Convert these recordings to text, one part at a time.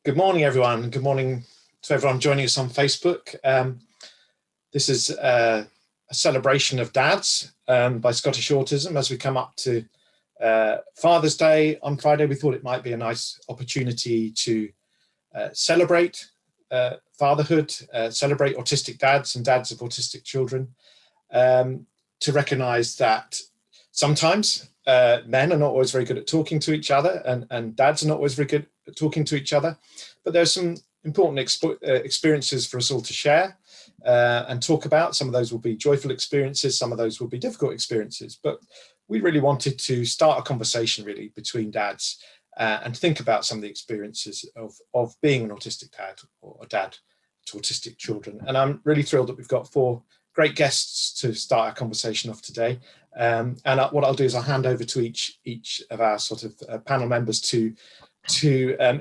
Good morning, everyone. Good morning to everyone joining us on Facebook. This is a celebration of dads by Scottish Autism. As we come up to Father's Day on Friday, we thought it might be a nice opportunity to celebrate fatherhood, celebrate autistic dads and dads of autistic children, to recognise that sometimes men are not always very good at talking to each other, and dads are not always very good at talking to each other, but there's some important experiences for us all to share and talk about. Some of those will be joyful experiences, some of those will be difficult experiences, but we really wanted to start a conversation really between dads and think about some of the experiences of being an autistic dad or a dad to autistic children. And I'm really thrilled that we've got four great guests to start our conversation off today. And what I'll do is I'll hand over to each of our sort of panel members to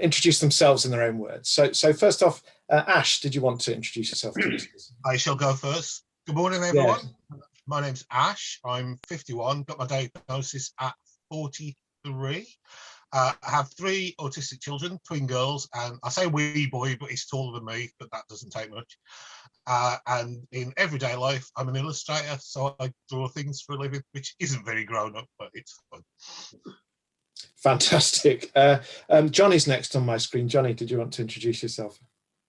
introduce themselves in their own words. So first off, Ash, did you want to introduce yourself to us? I shall go first. Good morning, everyone. Yeah. My name's Ash. I'm 51, got my diagnosis at 43. I have three autistic children, twin girls, and I say wee boy, but he's taller than me, but that doesn't take much. And in everyday life, I'm an illustrator, so I draw things for a living, which isn't very grown up, but it's fun. Fantastic. Johnny's next on my screen. Johnny, did you want to introduce yourself?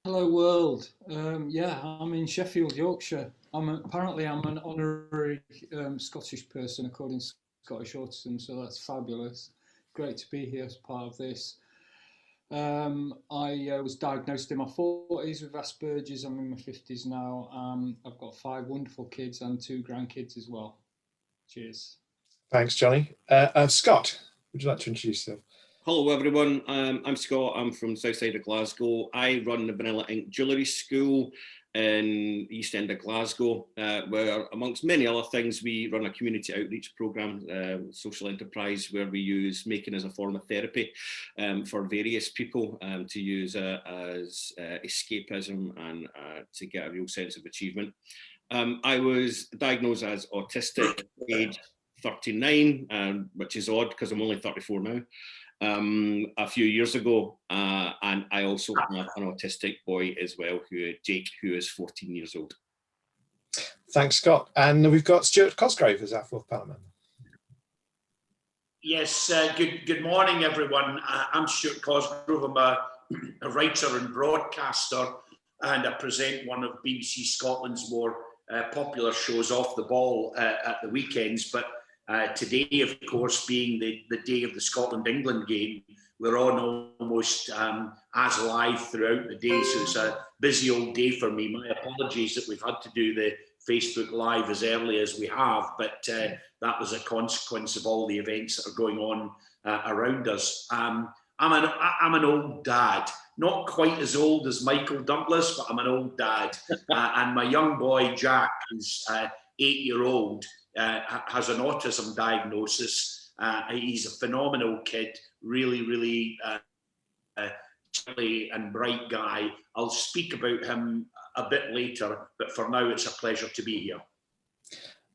Hello world. Yeah, I'm in Sheffield, Yorkshire. Apparently I'm an honorary Scottish person according to Scottish Autism, so that's fabulous. Great to be here as part of this. I was diagnosed in my 40s with Asperger's. I'm in my 50s now. I've got 5 wonderful kids and 2 grandkids as well. Cheers. Thanks, Johnny. Scott, would you like to introduce yourself? Hello everyone, I'm Scott, I'm from the south side of Glasgow. I run the Vanilla Ink Jewellery School in the East End of Glasgow, where amongst many other things we run a community outreach programme, social enterprise, where we use making as a form of therapy for various people to use as escapism and to get a real sense of achievement. I was diagnosed as autistic at age 39, which is odd because I'm only 34 now. A few years ago, and I also have an autistic boy as well, Jake, who is 14 years old. Thanks, Scott. And we've got Stuart Cosgrave as our fourth panel member. Yes, good morning, everyone. I'm Stuart Cosgrave. I'm a writer and broadcaster, and I present one of BBC Scotland's more popular shows, Off the Ball, at the weekends. But today, of course, being the day of the Scotland-England game, we're on almost as live throughout the day, so it's a busy old day for me. My apologies that we've had to do the Facebook Live as early as we have, but that was a consequence of all the events that are going on around us. I'm an old dad, not quite as old as Michael Douglas, but I'm an old dad. And my young boy, Jack, who's 8-year-old, has an autism diagnosis. He's a phenomenal kid, really chilly and bright guy. I'll speak about him a bit later, but for now it's a pleasure to be here.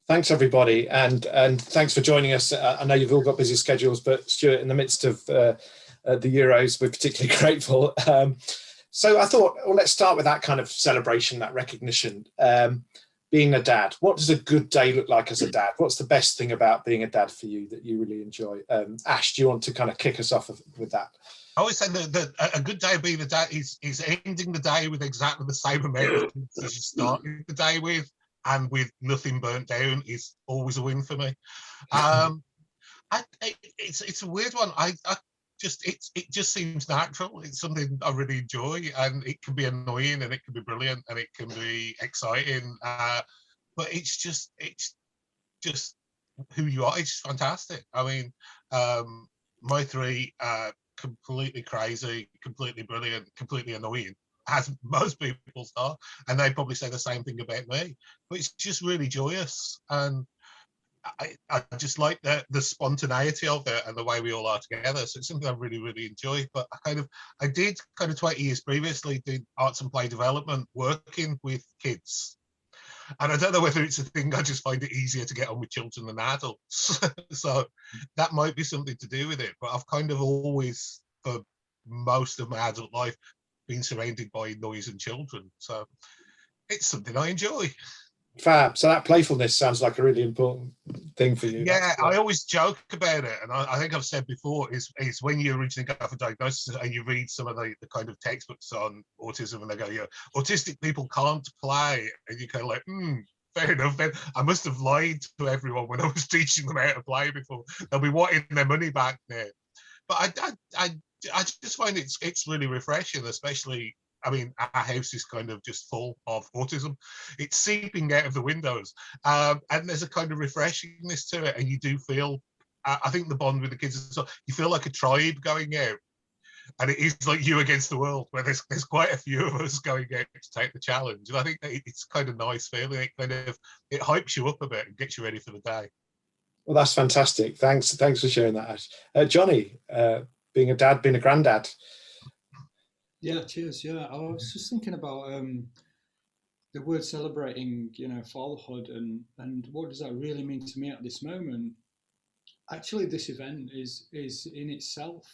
Thanks everybody, and thanks for joining us. I know you've all got busy schedules, but Stuart, in the midst of the Euros, we're particularly grateful. So I thought, well, let's start with that kind of celebration, that recognition. Being a dad, what does a good day look like as a dad? What's the best thing about being a dad for you that you really enjoy? Ash, do you want to kind of kick us off with that? I always say that a good day being a dad is ending the day with exactly the same amount of things as you started the day with, and with nothing burnt down is always a win for me. It's a weird one. It just seems natural. It's something I really enjoy, and it can be annoying, and it can be brilliant, and it can be exciting. But it's just who you are. It's fantastic. I mean, my 3 completely crazy, completely brilliant, completely annoying, as most people are, and they probably say the same thing about me. But it's just really joyous, and I just like the spontaneity of it and the way we all are together. So it's something I really enjoy. But I did 20 years previously do arts and play development, working with kids. And I don't know whether it's a thing, I just find it easier to get on with children than adults. So that might be something to do with it. But I've kind of always, for most of my adult life being surrounded by noise and children. So it's something I enjoy. Fab. So that playfulness sounds like a really important thing for you. Yeah, I always joke about it, and I think I've said before, is when you originally go for diagnosis and you read some of the kind of textbooks on autism, and they go, yeah, autistic people can't play, and you kind of like, fair enough. Then I must have lied to everyone when I was teaching them how to play before. They'll be wanting their money back now. But I just find it's really refreshing, especially. I mean, our house is kind of just full of autism. It's seeping out of the windows. And there's a kind of refreshingness to it. And you do feel, I think the bond with the kids is so, you feel like a tribe going out. And it is like you against the world, where there's quite a few of us going out to take the challenge. And I think that it's kind of nice feeling. It hypes you up a bit and gets you ready for the day. Well, that's fantastic. Thanks for sharing that, Ash. Johnny, being a dad, being a granddad. Yeah, cheers. Yeah, I was just thinking about the word celebrating, fatherhood, and what does that really mean to me at this moment? Actually, this event is in itself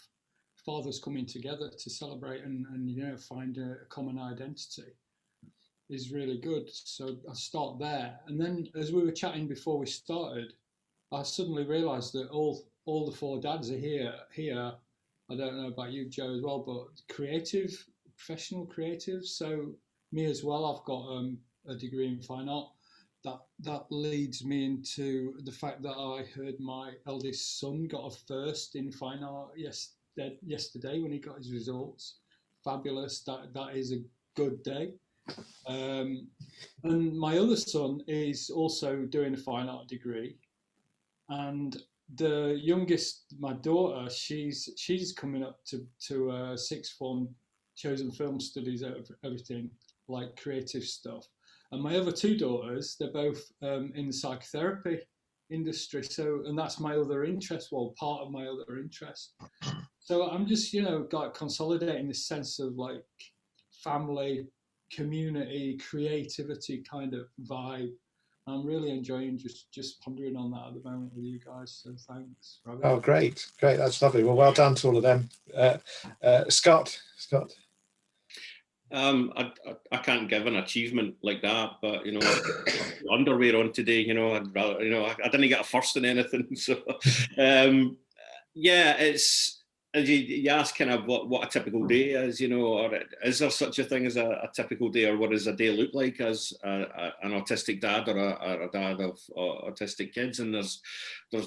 fathers coming together to celebrate and find a common identity is really good. So I start there, and then as we were chatting before we started, I suddenly realised that all the four dads are here. I don't know about you, Joe, as well, but professional creatives. So me as well. I've got a degree in fine art. That leads me into the fact that I heard my eldest son got a first in fine art yesterday when he got his results. Fabulous. That is a good day. And my other son is also doing a fine art degree, and the youngest, my daughter, she's coming up to sixth form, chosen film studies out of everything like creative stuff. And my other two daughters, they're both in the psychotherapy industry. So, and that's my other interest. Well, part of my other interest. So I'm just like consolidating this sense of like family, community, creativity kind of vibe. I'm really enjoying just pondering on that at the moment with you guys. So thanks, Robert. Oh, great. That's lovely. Well done to all of them. Scott. I can't give an achievement like that, but underwear on today. I'd rather, I didn't get a first in anything. So, yeah, it's. As you ask kind of what a typical day is, or is there such a thing as a typical day, or what does a day look like as an autistic dad or a dad of autistic kids? And there's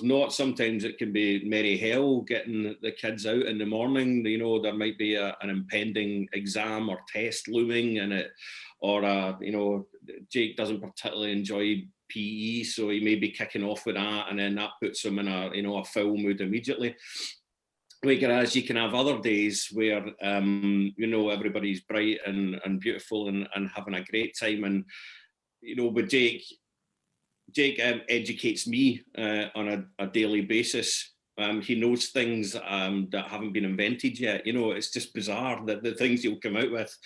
not. Sometimes it can be merry hell getting the kids out in the morning. There might be an impending exam or test looming, or Jake doesn't particularly enjoy PE, so he may be kicking off with that, and then that puts him in a full mood immediately. Whereas you can have other days where everybody's bright and beautiful and having a great time. And with Jake educates me on a daily basis. He knows things that haven't been invented yet. It's just bizarre the things he'll come out with.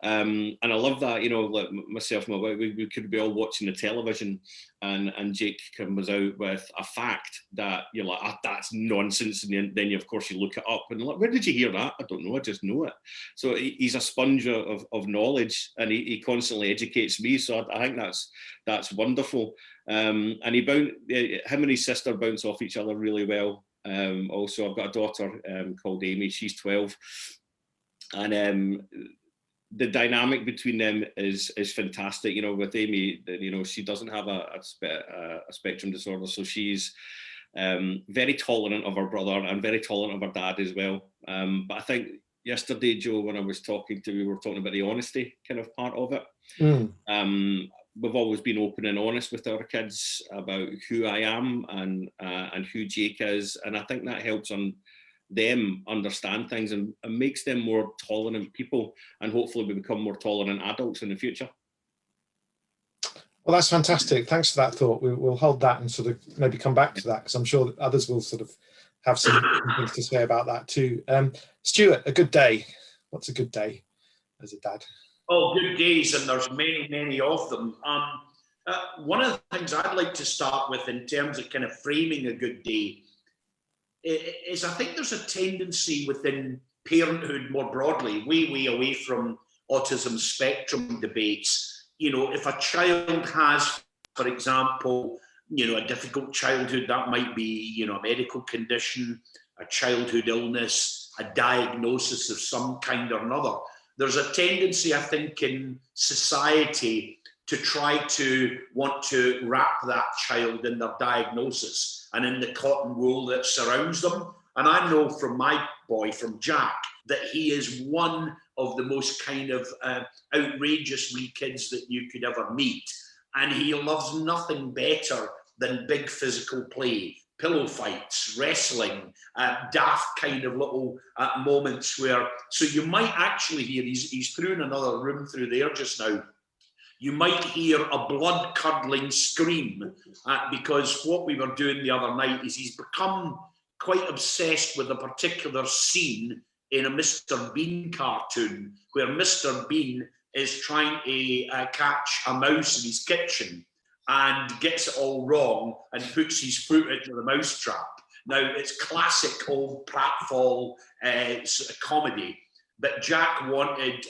And I love that, like myself and my wife, we could be all watching the television and Jake comes out with a fact that you're like, that's nonsense. And then of course you look it up and like, where did you hear that? I don't know, I just know it. So he's a sponge of knowledge, and he constantly educates me. So I think that's wonderful. And him and his sister bounce off each other really well. Also, I've got a daughter called Amy. She's 12, and the dynamic between them is fantastic. With Amy, she doesn't have a spectrum disorder, so she's very tolerant of her brother and very tolerant of her dad as well. But I think yesterday, Joe, when I was we were talking about the honesty kind of part of it. We've always been open and honest with our kids about who I am and who Jake is, and I think that helps them understand things and makes them more tolerant people, and hopefully we become more tolerant adults in the future. Well, that's fantastic. Thanks for that thought. We'll hold that and sort of maybe come back to that, because I'm sure that others will sort of have some things to say about that too. Stuart, a good day. What's a good day as a dad? Oh, good days, and there's many, many of them. One of the things I'd like to start with in terms of kind of framing a good day is I think there's a tendency within parenthood more broadly, way away from autism spectrum debates. You know, if a child has, for example, you know, a difficult childhood, that might be, you know, a medical condition, a childhood illness, a diagnosis of some kind or another. There's a tendency, I think, in society to try to want to wrap that child in their diagnosis and in the cotton wool that surrounds them. And I know from my boy, from Jack, that he is one of the most kind of outrageous wee kids that you could ever meet. And he loves nothing better than big physical play, pillow fights, wrestling, daft kind of little moments where, so you might actually hear, he's through in another room through there just now, you might hear a blood-curdling scream because what we were doing the other night is he's become quite obsessed with a particular scene in a Mr. Bean cartoon where Mr. Bean is trying to catch a mouse in his kitchen and gets it all wrong and puts his foot into the mouse trap. Now, it's classic old pratfall sort of comedy, but Jack wanted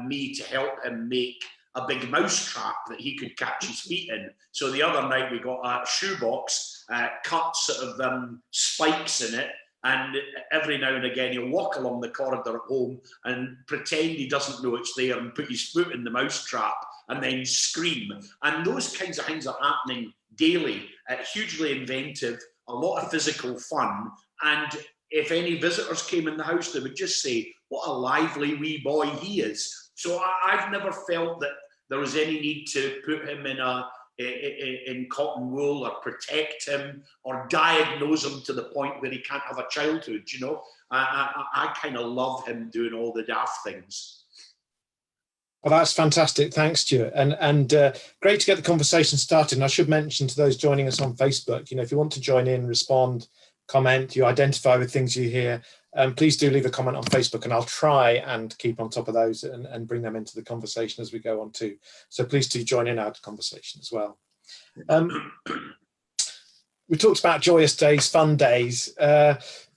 me to help him make a big mouse trap that he could catch his feet in. So the other night we got a shoebox, cut sort of spikes in it, and every now and again he'll walk along the corridor at home and pretend he doesn't know it's there and put his foot in the mouse trap and then scream. And those kinds of things are happening daily, hugely inventive, a lot of physical fun. And if any visitors came in the house, they would just say, what a lively wee boy he is. So I've never felt that there was any need to put him in cotton wool or protect him or diagnose him to the point where he can't have a childhood, you know. I kind of love him doing all the daft things. Well, that's fantastic. Thanks, Stuart. And great to get the conversation started. And I should mention to those joining us on Facebook, you know, if you want to join in, respond, comment, you identify with things you hear, please do leave a comment on Facebook, and I'll try and keep on top of those and bring them into the conversation as we go on too. So please do join in our conversation as well. We talked about joyous days, fun days.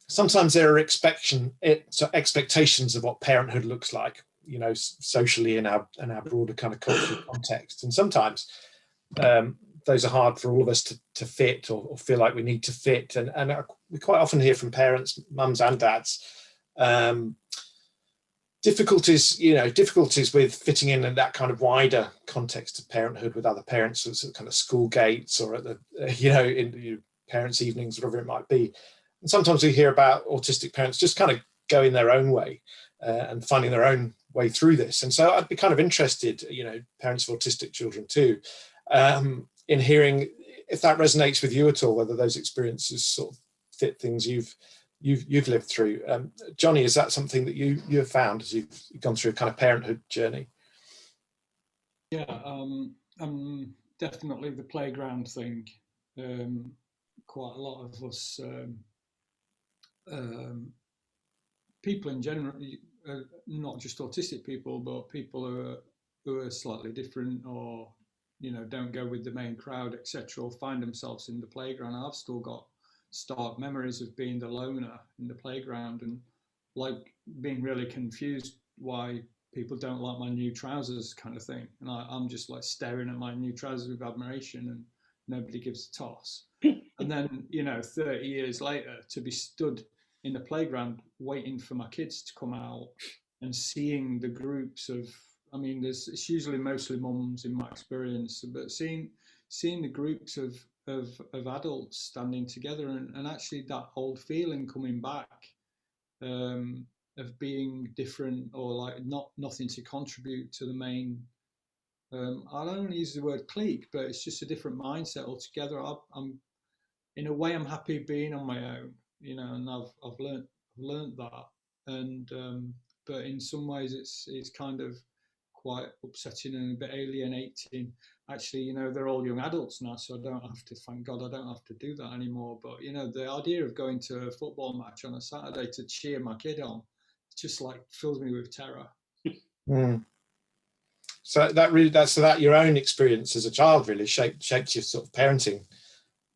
Sometimes there are expectations of what parenthood looks like, you know, socially in our broader kind of cultural context. And sometimes those are hard for all of us to fit or feel like we need to fit. And we quite often hear from parents, mums and dads, difficulties with fitting in that kind of wider context of parenthood with other parents, so kind of school gates or at the, in parents' evenings, whatever it might be. And sometimes we hear about autistic parents just kind of going their own way and finding their own way through this. And so I'd be kind of interested, you know, parents of autistic children too, in hearing if that resonates with you at all, whether those experiences sort of fit things you've lived through. Johnny, is that something that you have found as you've gone through a kind of parenthood journey? Yeah, definitely the playground thing. Quite a lot of us, people in general, not just autistic people, but people who are slightly different or, you know, don't go with the main crowd, etc., or find themselves in the playground. I've still got stark memories of being the loner in the playground and like being really confused why people don't like my new trousers kind of thing. And I'm just like staring at my new trousers with admiration and nobody gives a toss. And then, you know, 30 years later to be stood in the playground waiting for my kids to come out and seeing the groups of, I mean, it's usually mostly mums in my experience, but seeing the groups of adults standing together and actually that old feeling coming back of being different or like nothing to contribute to the main. I don't use the word clique, but it's just a different mindset altogether. I'm in a way I'm happy being on my own, you know, and I've learned that, and but in some ways it's kind of quite upsetting and a bit alienating. Actually, you know, they're all young adults now, so I don't have to, thank God, I don't have to do that anymore. But, you know, the idea of going to a football match on a Saturday to cheer my kid on, just like fills me with terror. Mm. So that your own experience as a child really shaped your sort of parenting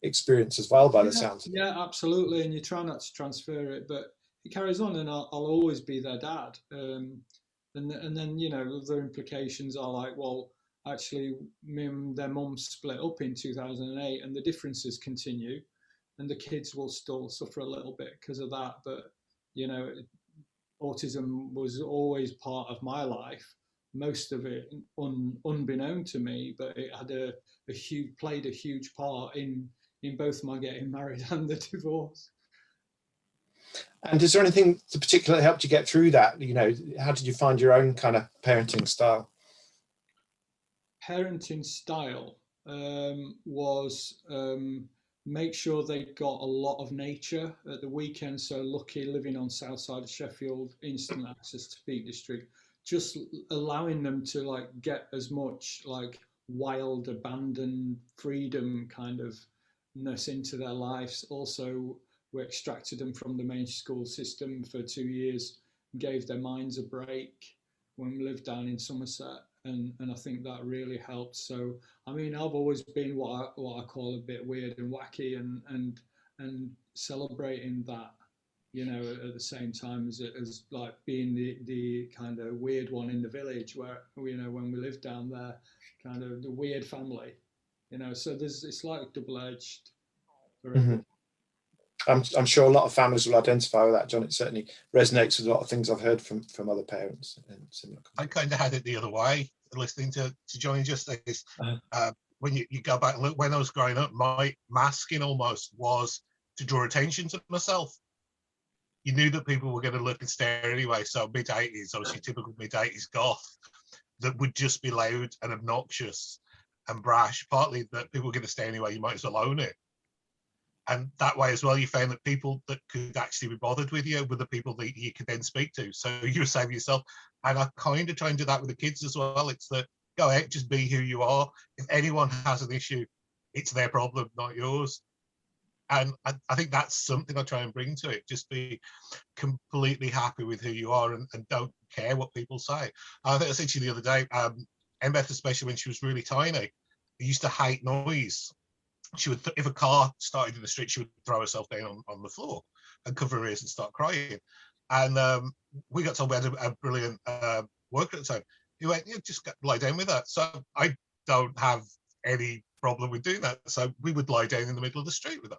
experience as well, by the sounds of it. Yeah, absolutely. And you try not to transfer it, but carries on, and I'll always be their dad. And then, you know, other implications are like, well, actually, me and their mum split up in 2008, and the differences continue, and the kids will still suffer a little bit because of that. But, you know, autism was always part of my life, most of it unbeknown to me, but it had played a huge part in both my getting married and the divorce. And is there anything that particularly helped you get through that? You know, how did you find your own kind of parenting style? Parenting style was make sure they got a lot of nature at the weekend. So lucky living on south side of Sheffield, instant access to Peak District, just allowing them to like get as much like wild, abandoned freedom kind of ness into their lives. Also, we extracted them from the main school system for 2 years, gave their minds a break when we lived down in Somerset. And I think that really helped. So I mean, I've always been what I call a bit weird and wacky, and celebrating that, you know, at the same time as like being the kind of weird one in the village, where, you know, when we lived down there, kind of the weird family, you know. So it's like double-edged for everyone. I'm sure a lot of families will identify with that, John. It certainly resonates with a lot of things I've heard from other parents and similar. I kind of had it the other way, listening to Johnny Justice. When you go back and look, when I was growing up, my masking almost was to draw attention to myself. You knew that people were going to look and stare anyway. So mid-80s, obviously typical mid-80s goth, that would just be loud and obnoxious and brash. Partly that people were going to stare anyway, you might as well own it. And that way as well, you found that people that could actually be bothered with you were the people that you could then speak to. So you were saving yourself. And I kind of try and do that with the kids as well. It's that, go out, just be who you are. If anyone has an issue, it's their problem, not yours. And I think that's something I try and bring to it. Just be completely happy with who you are, and don't care what people say. I think I said to you the other day, Embeth, especially when she was really tiny, used to hate noise. She would, if a car started in the street, she would throw herself down on the floor and cover her ears and start crying. And we got told we had a brilliant worker at the time. He went, yeah, just lie down with that. So I don't have any problem with doing that. So we would lie down in the middle of the street with her.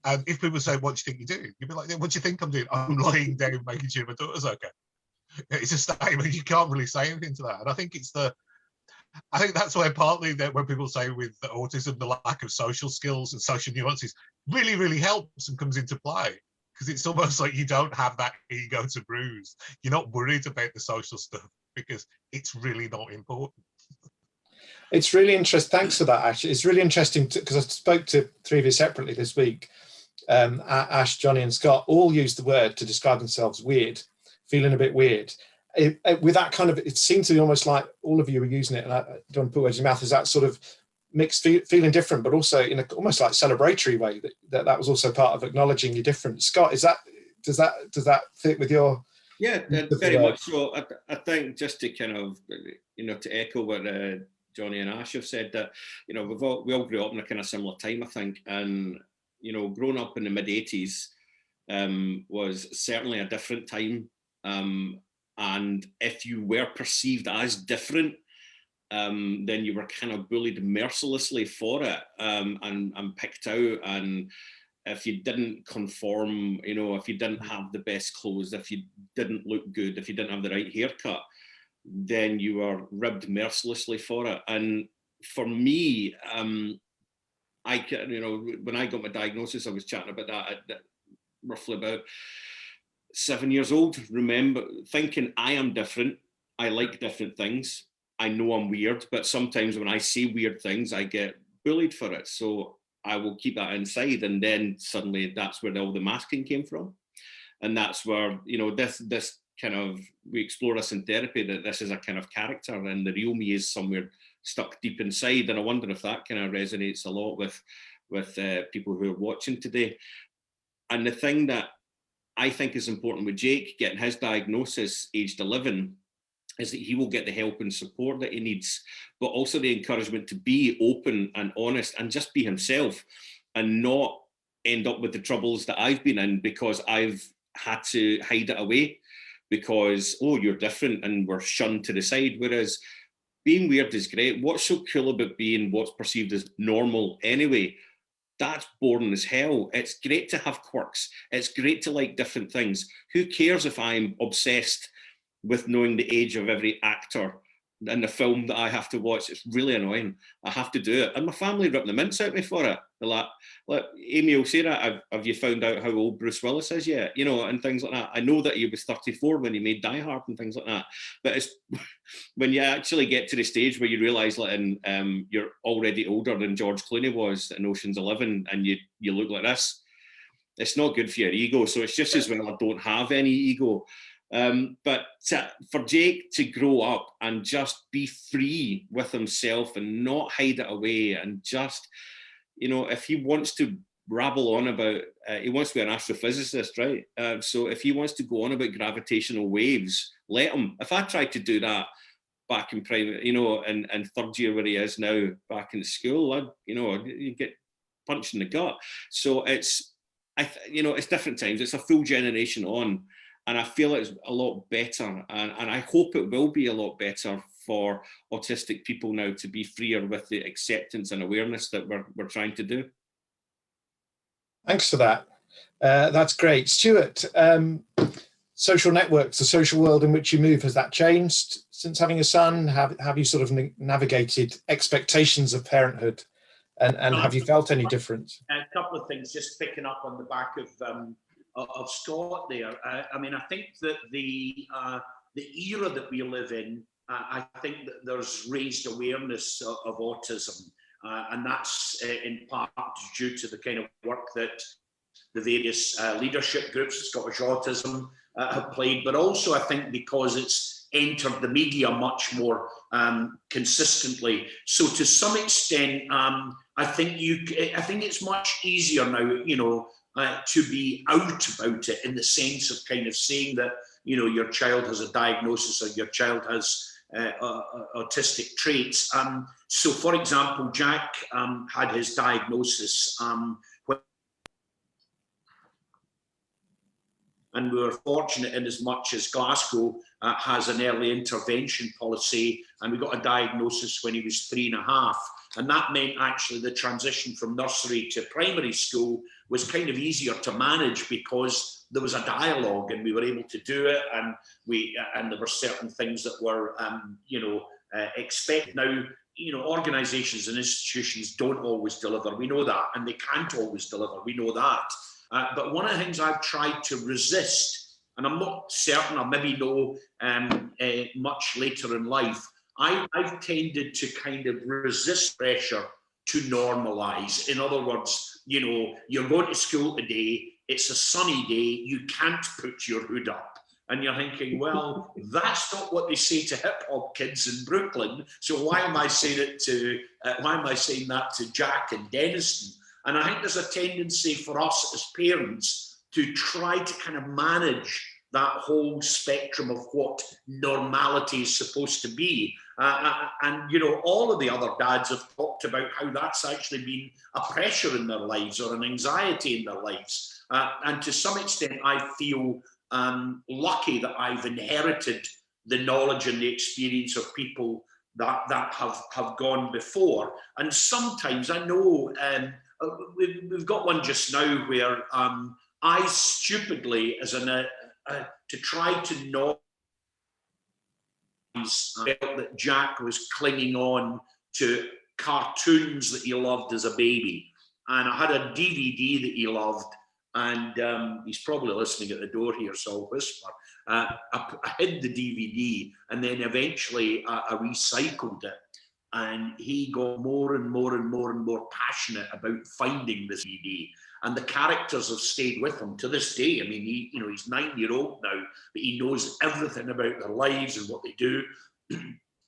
And if people say, what do you think you're doing? You'd be like, what do you think I'm doing? I'm lying down, making sure my daughter's okay. It's a statement. You can't really say anything to that. And I think I think that's why partly that when people say with autism, the lack of social skills and social nuances really, really helps and comes into play. Because it's almost like you don't have that ego to bruise. You're not worried about the social stuff because it's really not important. It's really interesting. Thanks for that, Ash. It's really interesting because I spoke to three of you separately this week. Ash, Johnny and Scott all used the word to describe themselves weird, feeling a bit weird. With that kind of, it seemed to be almost like all of you were using it, and I don't put words in your mouth, is that sort of mixed feeling different, but also in a almost like celebratory way, that was also part of acknowledging your difference. Scott, does that fit with your? Yeah, very much so. I think just to kind of, to echo what Johnny and Ash have said, that, we all grew up in a kind of similar time, I think, and, growing up in the mid-80s was certainly a different time. And if you were perceived as different, then you were kind of bullied mercilessly for it, and picked out. And if you didn't conform, if you didn't have the best clothes, if you didn't look good, if you didn't have the right haircut, then you were ribbed mercilessly for it. And for me, when I got my diagnosis, I was chatting about that at roughly about 7 years old, remember thinking I am different, I like different things, I know I'm weird, but sometimes when I say weird things, I get bullied for it. So I will keep that inside. And then suddenly that's where all the masking came from. And that's where, this kind of, we explore this in therapy, that this is a kind of character and the real me is somewhere stuck deep inside. And I wonder if that kind of resonates a lot with people who are watching today. And the thing that I think is important with Jake getting his diagnosis aged 11 is that he will get the help and support that he needs, but also the encouragement to be open and honest and just be himself and not end up with the troubles that I've been in because I've had to hide it away because, oh, you're different, and we're shunned to the side. Whereas being weird is great. What's so cool about being what's perceived as normal anyway? That's boring as hell. It's great to have quirks. It's great to like different things. Who cares if I'm obsessed with knowing the age of every actor in the film that I have to watch? It's really annoying. I have to do it. And my family rip the mince out of me for it. They're like, Amy will say that, have you found out how old Bruce Willis is yet? You know, and things like that. I know that he was 34 when he made Die Hard and things like that. But it's when you actually get to the stage where you realise like, you're already older than George Clooney was in Ocean's 11 and you look like this, it's not good for your ego. So it's just as well I don't have any ego. But for Jake to grow up and just be free with himself and not hide it away, and just, you know, if he wants to rabble on about, he wants to be an astrophysicist, right? So if he wants to go on about gravitational waves, let him. If I tried to do that back in primary, you know, in third year where he is now, back in school, you get punched in the gut. So it's, you know, it's different times. It's a full generation on. And I feel it's a lot better, and I hope it will be a lot better for autistic people now to be freer with the acceptance and awareness that we're trying to do. Thanks for that. That's great. Stuart, social networks, the social world in which you move, has that changed since having a son? Have you sort of navigated expectations of parenthood, and have you felt any difference? A couple of things, just picking up on the back of Scott there. I mean, I think that the era that we live in, I think that there's raised awareness of autism, and that's in part due to the kind of work that the various leadership groups, Scottish Autism, have played, but also I think because it's entered the media much more consistently. So to some extent, I think it's much easier now, you know, to be out about it, in the sense of kind of saying that, you know, your child has a diagnosis or your child has autistic traits. So, for example, Jack had his diagnosis and we were fortunate in as much as Glasgow has an early intervention policy, and we got a diagnosis when he was 3.5. And that meant actually the transition from nursery to primary school was kind of easier to manage because there was a dialogue and we were able to do it, and there were certain things that were expect now. You know, organisations and institutions don't always deliver. We know that, and they can't always deliver. We know that. But one of the things I've tried to resist, and I'm not certain, I maybe know much later in life, I've tended to kind of resist pressure to normalise. In other words, you know, you're going to school today, it's a sunny day, you can't put your hood up. And you're thinking, well, that's not what they say to hip hop kids in Brooklyn. So why am I saying that to Jack and Denniston? And I think there's a tendency for us as parents to try to kind of manage that whole spectrum of what normality is supposed to be. And, you know, all of the other dads have talked about how that's actually been a pressure in their lives or an anxiety in their lives. And to some extent, I feel lucky that I've inherited the knowledge and the experience of people that have gone before. And sometimes I know we've got one just now where I stupidly, as to try to not felt that Jack was clinging on to cartoons that he loved as a baby. And I had a DVD that he loved, and he's probably listening at the door here, so I'll whisper. I hid the DVD, and then eventually I recycled it. And he got more and more and more and more passionate about finding this DVD. And the characters have stayed with him to this day. I mean, he's 9-year-old now, but he knows everything about their lives and what they do.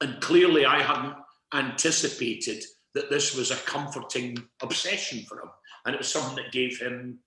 And clearly I hadn't anticipated that this was a comforting obsession for him. And it was something that gave him,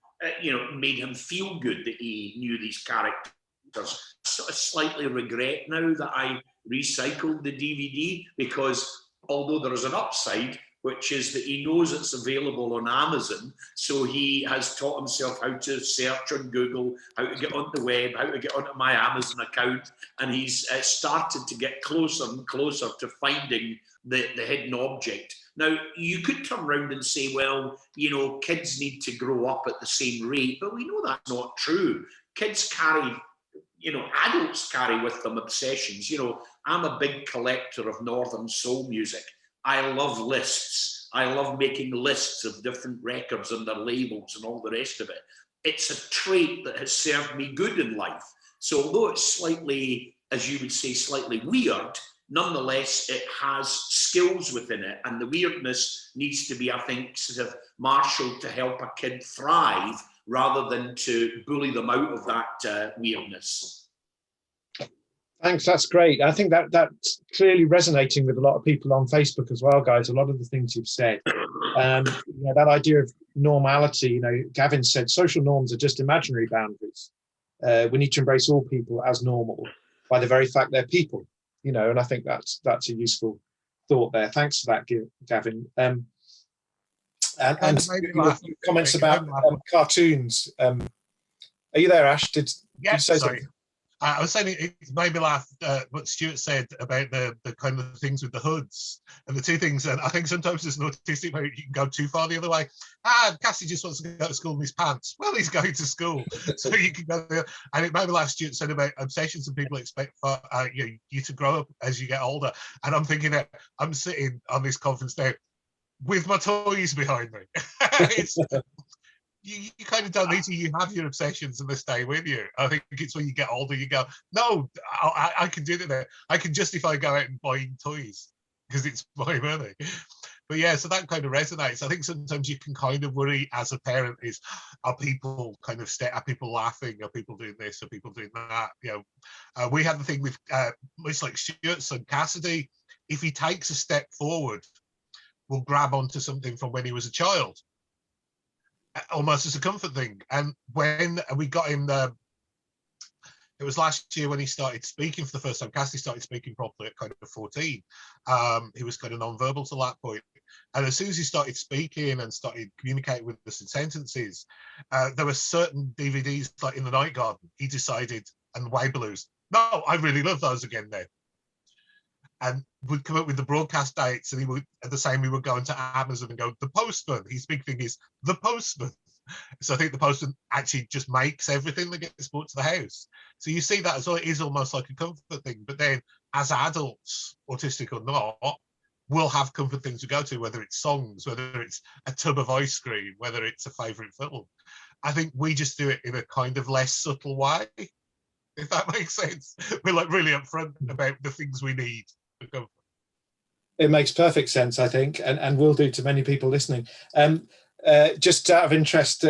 made him feel good that he knew these characters. I slightly regret now that I recycled the DVD, because although there is an upside, which is that he knows it's available on Amazon. So he has taught himself how to search on Google, how to get on the web, how to get onto my Amazon account. And he's started to get closer and closer to finding the hidden object. Now, you could turn around and say, well, you know, kids need to grow up at the same rate, but we know that's not true. Kids carry, you know, adults carry with them obsessions. You know, I'm a big collector of Northern soul music. I love lists. I love making lists of different records and their labels and all the rest of it. It's a trait that has served me good in life. So although it's slightly, as you would say, slightly weird, nonetheless, it has skills within it. And the weirdness needs to be, I think, sort of marshaled to help a kid thrive rather than to bully them out of that weirdness. Thanks, that's great. I think that's clearly resonating with a lot of people on Facebook as well, guys. A lot of the things you've said, you know, that idea of normality. You know, Gavin said social norms are just imaginary boundaries. We need to embrace all people as normal by the very fact they're people. You know, and I think that's a useful thought there. Thanks for that, Gavin. And comments about cartoons. Are you there, Ash? Did you say something? I was saying it made me laugh what Stuart said about the kind of things with the hoods and the two things. And I think sometimes as an autistic parent, you can go too far the other way. Cassie just wants to go to school in his pants. Well, he's going to school, so you can go there. And it made me laugh. Stuart said about obsessions and people expect for you to grow up as you get older. And I'm thinking that I'm sitting on this conference day with my toys behind me. You kind of don't need to. You have your obsessions and they stay with you. I think it's when you get older, you go, no, I can do that. I can justify going out and buying toys because it's my money. But yeah, so that kind of resonates. I think sometimes you can kind of worry as a parent is, are people kind of are people laughing? Are people doing this? Are people doing that? You know, we had the thing with, much like Stuart's son Cassidy, if he takes a step forward, will grab onto something from when he was a child. Almost as a comfort thing. And when we got him it was last year when he started speaking for the first time. Cassie started speaking properly at kind of 14. He was kind of non-verbal to that point. And as soon as he started speaking and started communicating with us in sentences, there were certain DVDs like in the Night Garden, he decided, and Way Blues, no, I really love those again then. And would come up with the broadcast dates, and he would at the same, we would go into Amazon and go, the Postman. His big thing is the Postman. So I think the Postman actually just makes everything that gets brought to the house. So you see that as well. It is almost like a comfort thing. But then as adults, autistic or not, we'll have comfort things to go to, whether it's songs, whether it's a tub of ice cream, whether it's a favourite film. I think we just do it in a kind of less subtle way, if that makes sense. We're like really upfront about the things we need. It makes perfect sense, I think, and will do to many people listening. Just out of interest,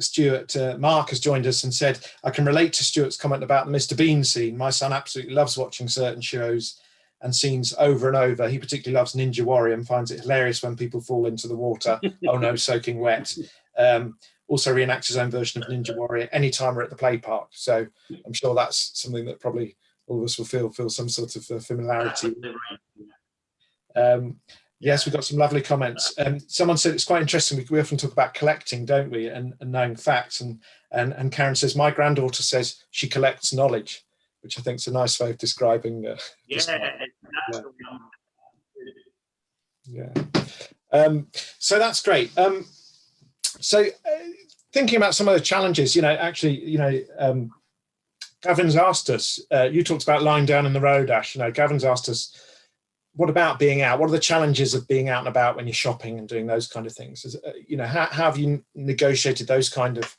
Stuart, Mark has joined us and said, I can relate to Stuart's comment about the Mr. Bean scene. My son absolutely loves watching certain shows and scenes over and over. He particularly loves Ninja Warrior and finds it hilarious when people fall into the water. Oh no, soaking wet. Also reenacts his own version of Ninja Warrior anytime we're at the play park. So I'm sure that's something that probably all of us will feel some sort of familiarity. Yes, we've got some lovely comments. Someone said it's quite interesting. We often talk about collecting, don't we, and knowing facts. And Karen says, my granddaughter says she collects knowledge, which I think is a nice way of describing. So that's great. Thinking about some of the challenges, Gavin's asked us, you talked about lying down in the road, Ash. Gavin's asked us, what about being out? What are the challenges of being out and about when you're shopping and doing those kind of things? How have you negotiated those kind of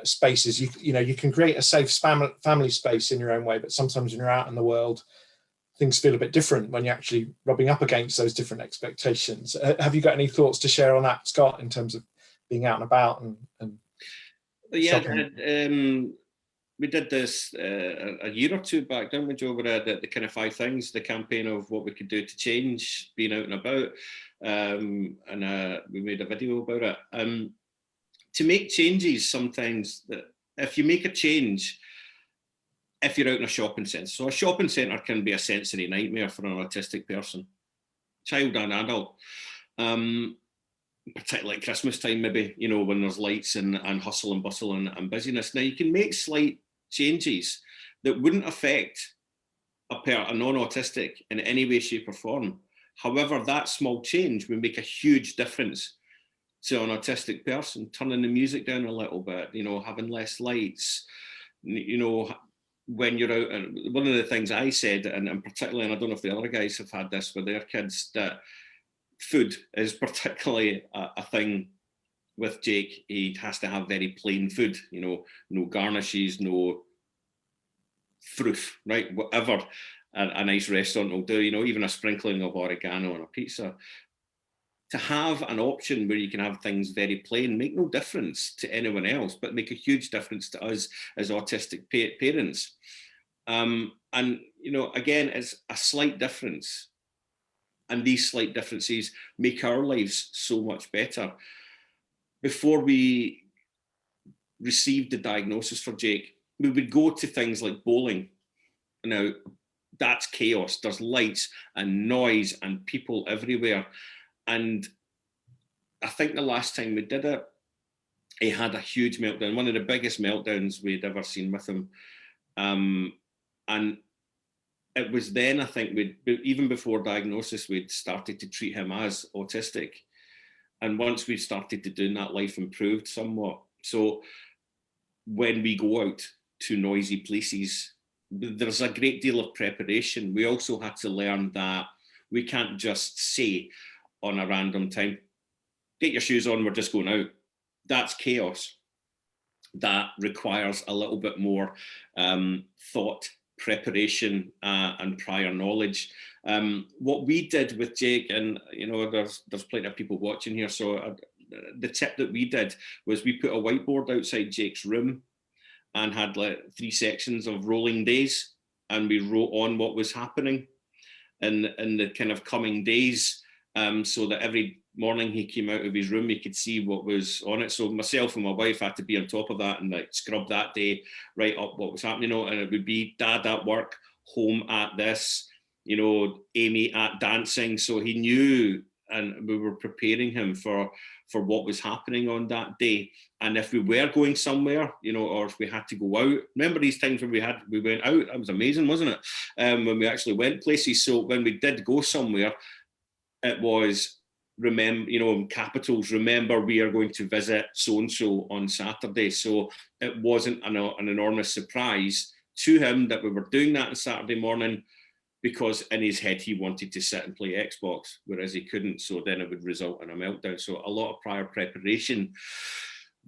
spaces? You can create a safe family space in your own way, but sometimes when you're out in the world, things feel a bit different when you're actually rubbing up against those different expectations. Have you got any thoughts to share on that, Scott, in terms of being out and about and shopping? We did this a year or two back, didn't we, Joe? The kind of 5 things, the campaign of what we could do to change being out and about, and we made a video about it. To make changes, sometimes if you make a change, if you're out in a shopping centre, so a shopping centre can be a sensory nightmare for an autistic person. child and adult. Particularly at Christmas time, maybe, you know, when there's lights and hustle and bustle and busyness. Now, you can make slight changes that wouldn't affect a non-autistic in any way, shape or form. However, that small change would make a huge difference to an autistic person, turning the music down a little bit, you know, having less lights, you know, when you're out. And one of the things I said, and particularly, and I don't know if the other guys have had this with their kids, that food is particularly a thing with Jake. He has to have very plain food, you know, no garnishes, no fruit, right? Whatever a nice restaurant will do, you know, even a sprinkling of oregano on a pizza. To have an option where you can have things very plain, make no difference to anyone else, but make a huge difference to us as autistic parents. And, you know, again, it's a slight difference. And these slight differences make our lives so much better. Before we received the diagnosis for Jake, we would go to things like bowling. Now, that's chaos. There's lights and noise and people everywhere. And I think the last time we did it, he had a huge meltdown, one of the biggest meltdowns we'd ever seen with him. And it was then, I think, even before diagnosis, we'd started to treat him as autistic. And once we started to do that, life improved somewhat. So when we go out to noisy places, there's a great deal of preparation. We also had to learn that we can't just say on a random time, get your shoes on, we're just going out. That's chaos. That requires a little bit more thought, preparation and prior knowledge. What we did with Jake, and you know, there's plenty of people watching here, so the tip that we did was we put a whiteboard outside Jake's room and had like 3 sections of rolling days, and we wrote on what was happening in the kind of coming days, so that every morning he came out of his room, he could see what was on it. So myself and my wife had to be on top of that and like scrub that day, write up what was happening, you know, and it would be dad at work, home at this, you know, Amy at dancing. So he knew, and we were preparing him for what was happening on that day. And if we were going somewhere, you know, or if we had to go out, remember these times when we went out, that was amazing, wasn't it? When we actually went places. So when we did go somewhere, it was, remember, you know, in capitals, remember we are going to visit so-and-so on Saturday. So it wasn't an enormous surprise to him that we were doing that on Saturday morning, because in his head he wanted to sit and play Xbox, whereas he couldn't. So then it would result in a meltdown. So a lot of prior preparation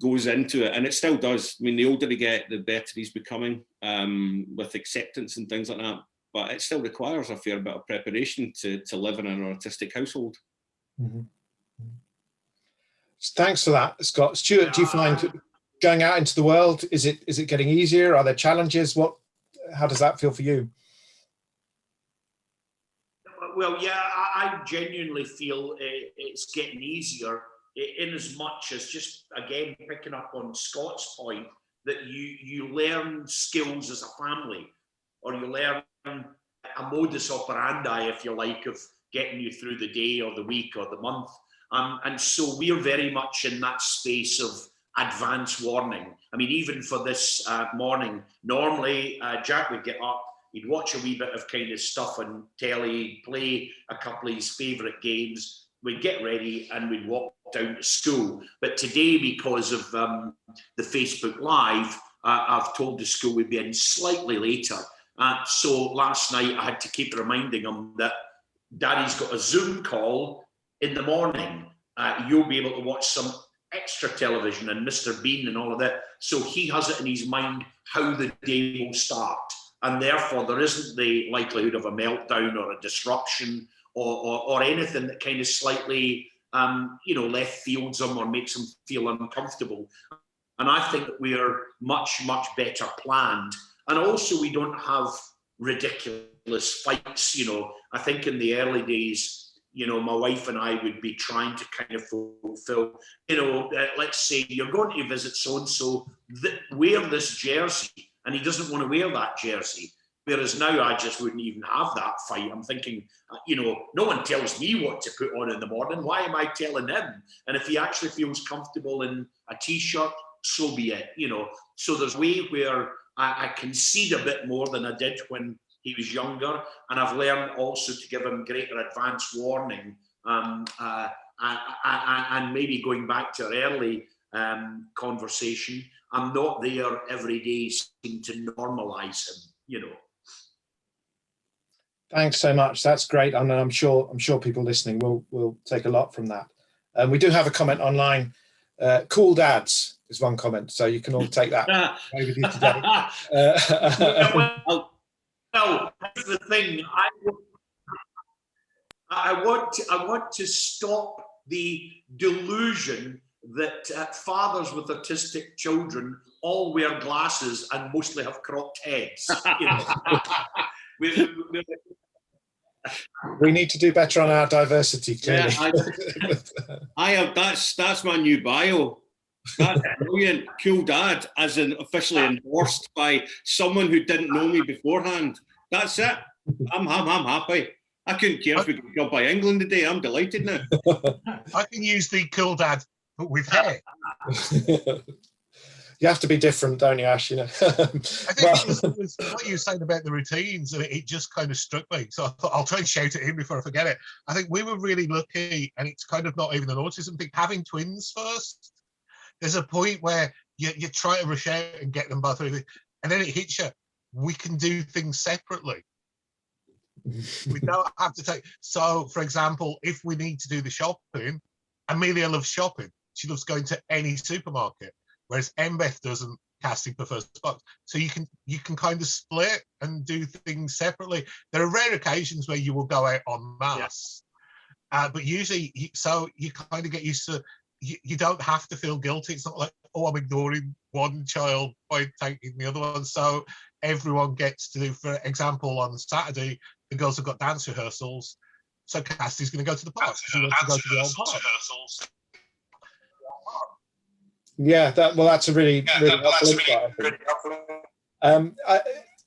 goes into it, and it still does. I mean, the older he gets, the better he's becoming, with acceptance and things like that. But it still requires a fair bit of preparation to live in an autistic household. Mm-hmm. Thanks for that, Scott. Stuart, do you find going out into the world, is it getting easier? Are there challenges? How does that feel for you? Well, yeah, I genuinely feel it's getting easier, in as much as, just again picking up on Scott's point, that you learn skills as a family, or you learn a modus operandi, if you like, of getting you through the day or the week or the month. And so we're very much in that space of advance warning. I mean, even for this morning, normally Jack would get up, he'd watch a wee bit of kind of stuff on telly, play a couple of his favourite games, we'd get ready and we'd walk down to school. But today, because of the Facebook Live, I've told the school we'd be in slightly later. So last night I had to keep reminding him that Daddy's got a Zoom call in the morning. You'll be able to watch some extra television and Mr. Bean and all of that. So he has it in his mind how the day will start. And therefore there isn't the likelihood of a meltdown or a disruption or anything that kind of slightly, left fields him or makes him feel uncomfortable. And I think that we're much, much better planned. And also we don't have ridiculous fights. I think in the early days, my wife and I would be trying to kind of fulfill, let's say you're going to visit so-and-so, wear this jersey, and he doesn't want to wear that jersey. Whereas now I just wouldn't even have that fight. I'm thinking, you know, no one tells me what to put on in the morning. Why am I telling him? And if he actually feels comfortable in a t-shirt, so be it, you know. So there's a way where I concede a bit more than I did when he was younger. And I've learned also to give him greater advance warning. And maybe going back to our early conversation, I'm not there every day seeking to normalise him, you know. Thanks so much. That's great. And I'm sure people listening will take a lot from that. We do have a comment online. Cool dads is one comment, so you can all take that away with you today. Well, that's the thing. I want to stop the delusion that fathers with autistic children all wear glasses and mostly have cropped heads. You know. We need to do better on our diversity, clearly. Yeah, I have. That's my new bio. That's brilliant. Cool dad, as in officially endorsed by someone who didn't know me beforehand. That's it. I'm happy. I couldn't care if we got a job by England today. I'm delighted now. I can use the cool dad, but with hair. You have to be different, don't you, Ash? You know. I think it was what you were saying about the routines, and it just kind of struck me. So I thought I'll try and shout it in before I forget it. I think we were really lucky, and it's kind of not even an autism thing, having twins first. There's a point where you try to rush out and get them both, and then it hits you. We can do things separately. We don't have to take. So, for example, if we need to do the shopping, Amelia loves shopping. She loves going to any supermarket. Whereas Embeth doesn't. Casting prefers box. So you can kind of split and do things separately. There are rare occasions where you will go out en masse, but usually, so you kind of get used to. You don't have to feel guilty. It's not like, oh, I'm ignoring one child by taking the other one. So everyone gets to do. For example, on Saturday, the girls have got dance rehearsals. So Cassie's going to go to the park. She wants to go to the old park. Yeah, that's a really helpful insight.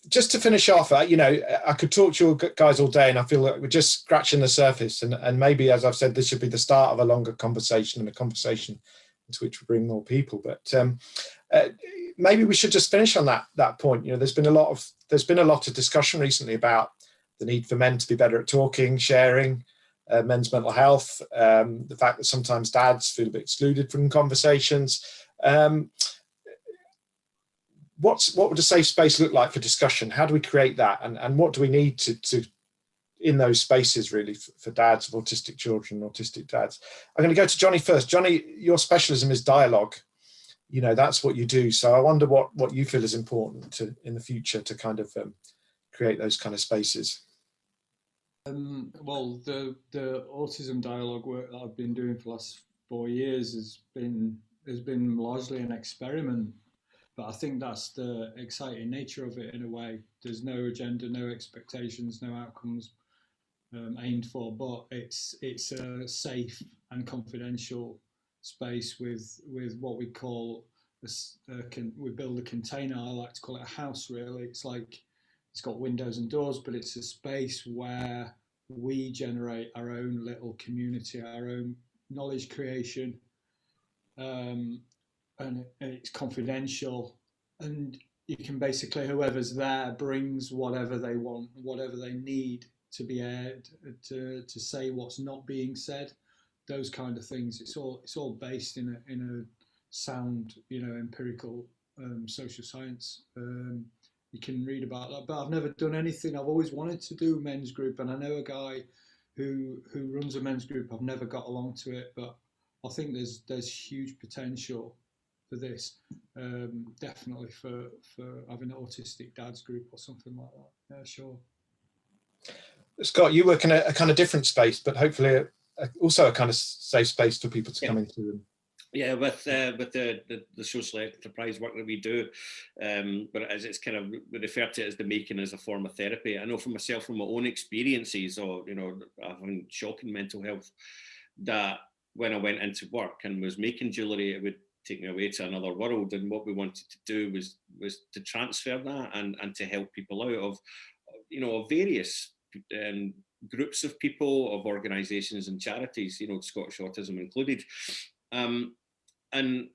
Just to finish off, you know, I could talk to you guys all day, and I feel like we're just scratching the surface. And maybe, as I've said, this should be the start of a longer conversation, and a conversation into which we bring more people. But maybe we should just finish on that point. You know, there's been a lot of discussion recently about the need for men to be better at talking, sharing. Men's mental health, the fact that sometimes dads feel a bit excluded from conversations. What would a safe space look like for discussion? How do we create that? And what do we need to in those spaces, really, for dads of autistic children, autistic dads? I'm going to go to Johnny first. Johnny, your specialism is dialogue. You know, that's what you do. So I wonder what you feel is important in the future to kind of create those kind of spaces. Well, the autism dialogue work that I've been doing for the last 4 years has been largely an experiment, but I think that's the exciting nature of it in a way. There's no agenda, no expectations, no outcomes aimed for, but it's a safe and confidential space with what we call we build a container. I like to call it a house. Really, it's like. It's got windows and doors, but it's a space where we generate our own little community, our own knowledge creation, and it's confidential. And you can basically, whoever's there brings whatever they want, whatever they need to be aired, to say what's not being said, those kind of things. It's all based in a sound, you know, empirical social science. You can read about that, but I've never done anything. I've always wanted to do a men's group, and I know a guy who runs a men's group. I've never got along to it, but I think there's huge potential for this. Definitely for having an autistic dads group or something like that. Yeah, sure. Scott, you work in a kind of different space, but hopefully also a kind of safe space for people to come into. Yeah, with the social enterprise work that we do, but it's kind of, we refer to it as the making as a form of therapy. I know for myself, from my own experiences, or, you know, having shocking mental health, that when I went into work and was making jewellery, it would taking away to another world. And what we wanted to do was to transfer that and to help people out of, you know, of various groups of people, of organisations and charities, you know, Scottish Autism included. And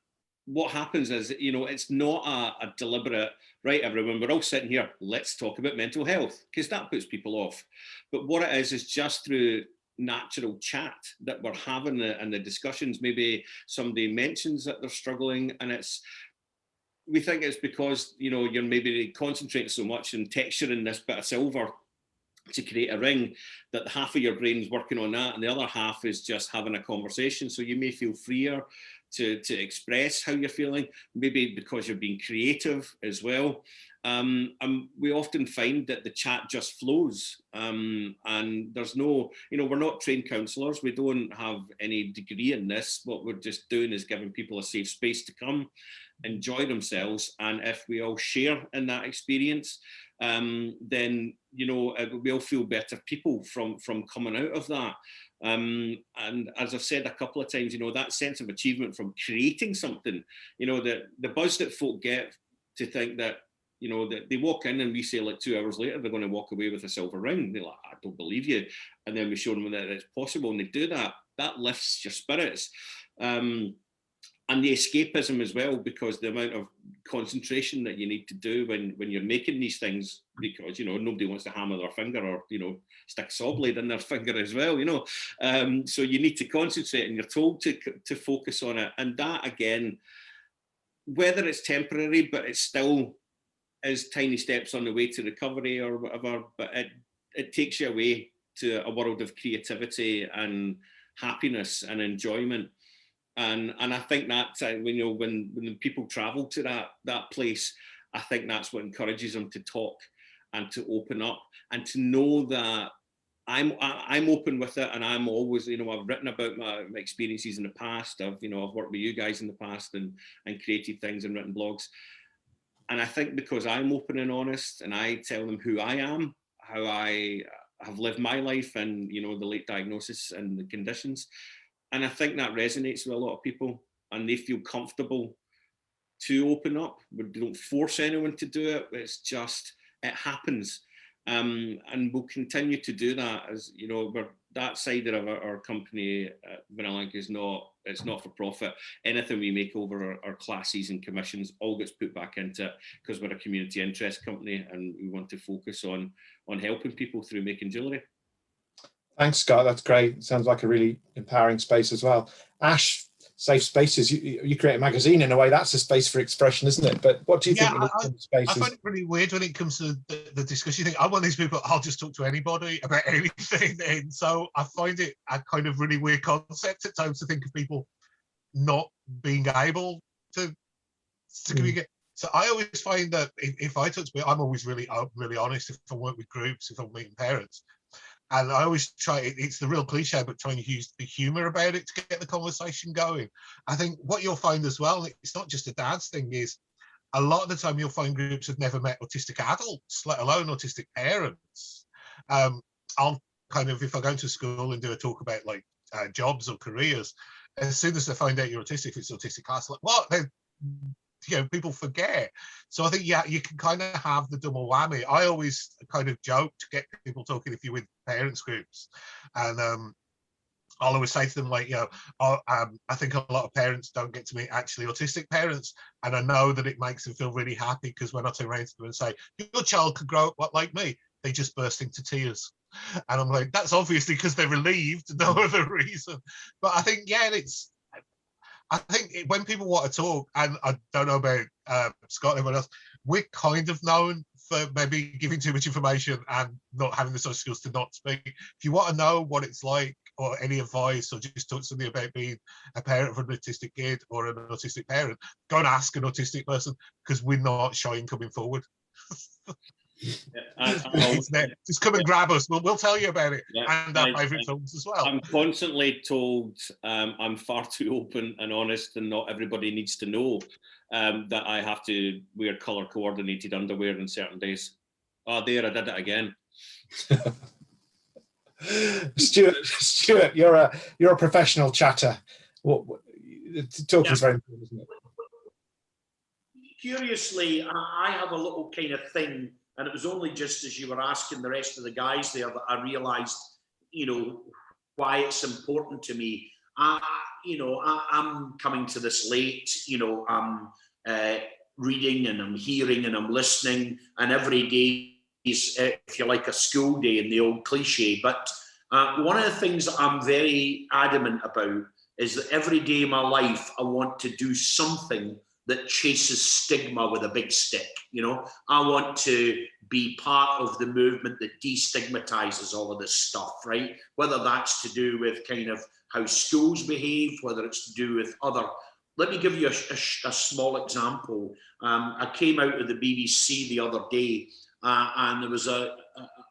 what happens is, you know, it's not a deliberate, right, everyone, we're all sitting here, let's talk about mental health, because that puts people off. But what it is just through natural chat that we're having and the discussions. Maybe somebody mentions that they're struggling, and we think it's because, you know, you're maybe concentrating so much and texturing this bit of silver to create a ring, that half of your brain's working on that and the other half is just having a conversation. So you may feel freer to express how you're feeling, maybe because you're being creative as well. And we often find that the chat just flows, and there's no, you know, we're not trained counsellors, we don't have any degree in this. What we're just doing is giving people a safe space to come, enjoy themselves, and if we all share in that experience, then, you know, we all feel better people from coming out of that. And as I've said a couple of times, you know, that sense of achievement from creating something, you know, the buzz that folk get to think that, you know, that they walk in and we say like 2 hours later they're going to walk away with a silver ring. They're like, I don't believe you. And then we show them that it's possible, and they do that. That lifts your spirits. And the escapism as well, because the amount of concentration that you need to do when you're making these things, because, you know, nobody wants to hammer their finger or, you know, stick a saw blade in their finger as well, you know. So you need to concentrate, and you're told to focus on it. And that, again, whether it's temporary, but it still is tiny steps on the way to recovery or whatever, but it takes you away to a world of creativity and happiness and enjoyment. And I think that, you know, when people travel to that place, I think that's what encourages them to talk and to open up and to know that I'm open with it, and I'm always, you know, I've written about my experiences in the past. I've worked with you guys in the past and created things and written blogs. And I think because I'm open and honest, and I tell them who I am, how I have lived my life, and, you know, the late diagnosis and the conditions. And I think that resonates with a lot of people, and they feel comfortable to open up. We don't force anyone to do it. It's just, it happens. And we'll continue to do that, as, you know, that side of our company, Vanilla Ink, it's not for profit. Anything we make over our classes and commissions all gets put back into it, because we're a community interest company and we want to focus on helping people through making jewellery. Thanks, Scott. That's great. Sounds like a really empowering space as well. Ash, Safe Spaces, you create a magazine in a way. That's a space for expression, isn't it? But what do you think of these spaces? I find it really weird when it comes to the discussion. You think, I'm one of these people, I'll just talk to anybody about anything. And so I find it a kind of really weird concept at times to think of people not being able to communicate. So I always find that if I talk to people, I'm always really honest. If I work with groups, if I'm meeting parents, and I always try, it's the real cliche, but trying to use the humour about it to get the conversation going. I think what you'll find as well, it's not just a dad's thing, is a lot of the time you'll find groups have never met autistic adults, let alone autistic parents. I'll kind of, if I go into school and do a talk about like jobs or careers, as soon as they find out you're autistic, if it's autistic class, like, what? You know, people forget. So I think, yeah, you can kind of have the double whammy. I always kind of joke to get people talking if you're with parents groups, and I'll always say to them, like, you know, I think a lot of parents don't get to meet actually autistic parents, and I know that it makes them feel really happy, because when I turn around to them and say, your child could grow up like me, they just burst into tears. And I'm like, that's obviously because they're relieved, no other reason. But I think, yeah, I think when people want to talk, and I don't know about Scott and everyone else, we're kind of known for maybe giving too much information and not having the social skills to not speak. If you want to know what it's like, or any advice, or just talk to somebody about being a parent of an autistic kid or an autistic parent, go and ask an autistic person, because we're not shy in coming forward. Just come and grab us. We'll tell you about it, and our favourite films as well. I'm constantly told I'm far too open and honest, and not everybody needs to know that I have to wear colour coordinated underwear on certain days. Oh, there, I did it again. Stuart, you're a professional chatter. Talking is very important, isn't it? curiously, I have a little kind of thing, and it was only just as you were asking the rest of the guys there that I realised, you know, why it's important to me. I'm coming to this late, you know, I'm reading and I'm hearing and I'm listening, and every day is, if you like, a school day in the old cliche. But one of the things that I'm very adamant about is that every day of my life, I want to do something that chases stigma with a big stick. You know, I want to be part of the movement that destigmatizes all of this stuff, right? Whether that's to do with kind of how schools behave, whether it's to do with other. Let me give you a small example. I came out of the BBC the other day, and there was a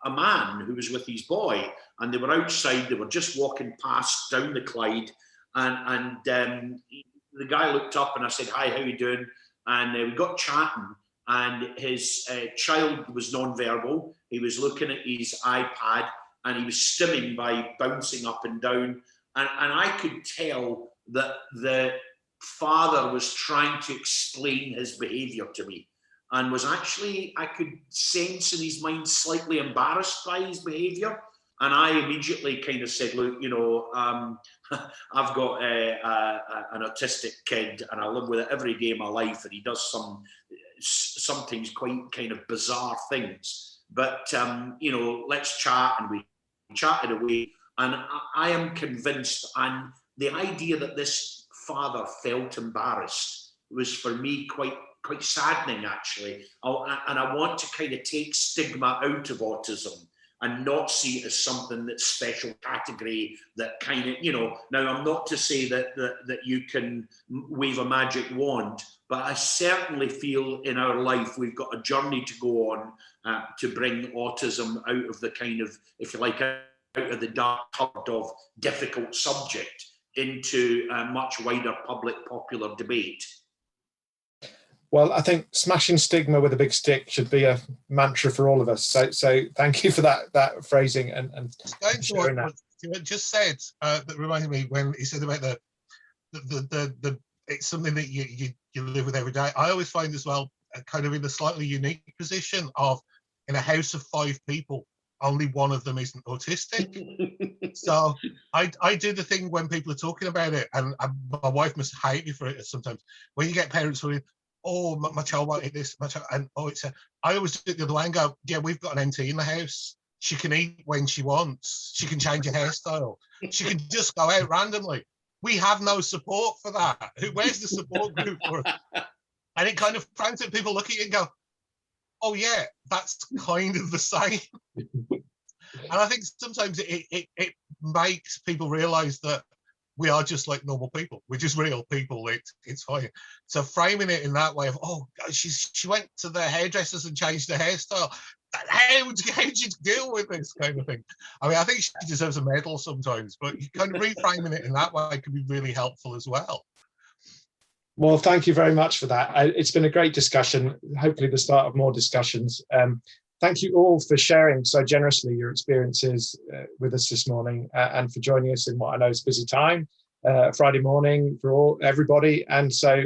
man who was with his boy, and they were outside. They were just walking past down the Clyde, and the guy looked up, and I said, "Hi, how you doing?" And we got chatting, and his child was non-verbal. He was looking at his iPad, and he was stimming by bouncing up and down. And I could tell that the father was trying to explain his behaviour to me, and was actually, I could sense in his mind, slightly embarrassed by his behaviour. And I immediately kind of said, look, you know, I've got an autistic kid, and I live with it every day of my life, and he does sometimes quite kind of bizarre things. But, you know, let's chat. And we chatted away. And I am convinced, and the idea that this father felt embarrassed was for me quite saddening, actually. And I want to kind of take stigma out of autism and not see it as something that's special category that kind of, you know, now I'm not to say that you can wave a magic wand, but I certainly feel in our life we've got a journey to go on to bring autism out of the kind of, if you like, out of the dark cupboard of difficult subject into a much wider public popular debate. Well, I think smashing stigma with a big stick should be a mantra for all of us. So thank you for that phrasing and sharing that. What just said that reminded me when he said about the it's something that you live with every day. I always find as well, kind of in a slightly unique position of, in a house of 5 people, only one of them isn't autistic. So I do the thing when people are talking about it, and my wife must hate me for it sometimes. When you get parents who are, oh, my child won't eat this, my child, and oh, I always do it the other way and go, yeah, we've got an NT in the house. She can eat when she wants. She can change her hairstyle. She can just go out randomly. We have no support for that. Where's the support group for it? And it kind of frowns at people, look at you and go, oh yeah, that's kind of the same. And I think sometimes it makes people realize that we are just like normal people. We're just real people. It's fine. So framing it in that way of, oh, she went to the hairdressers and changed her hairstyle. How would you deal with this kind of thing? I mean, I think she deserves a medal sometimes, but kind of reframing it in that way can be really helpful as well. Well, thank you very much for that. It's been a great discussion, hopefully the start of more discussions. Thank you all for sharing so generously your experiences with us this morning and for joining us in what I know is a busy time, Friday morning for everybody. And so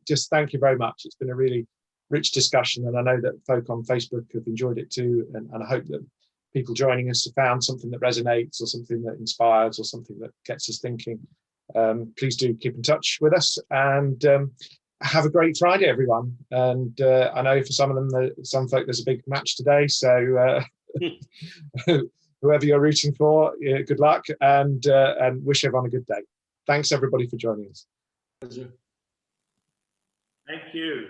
just thank you very much. It's been a really rich discussion, and I know that folk on Facebook have enjoyed it too. And I hope that people joining us have found something that resonates or something that inspires or something that gets us thinking. Please do keep in touch with us, and have a great Friday, everyone. And I know for some of them, some folk, there's a big match today. So whoever you're rooting for, good luck, and wish everyone a good day. Thanks, everybody, for joining us. Thank you.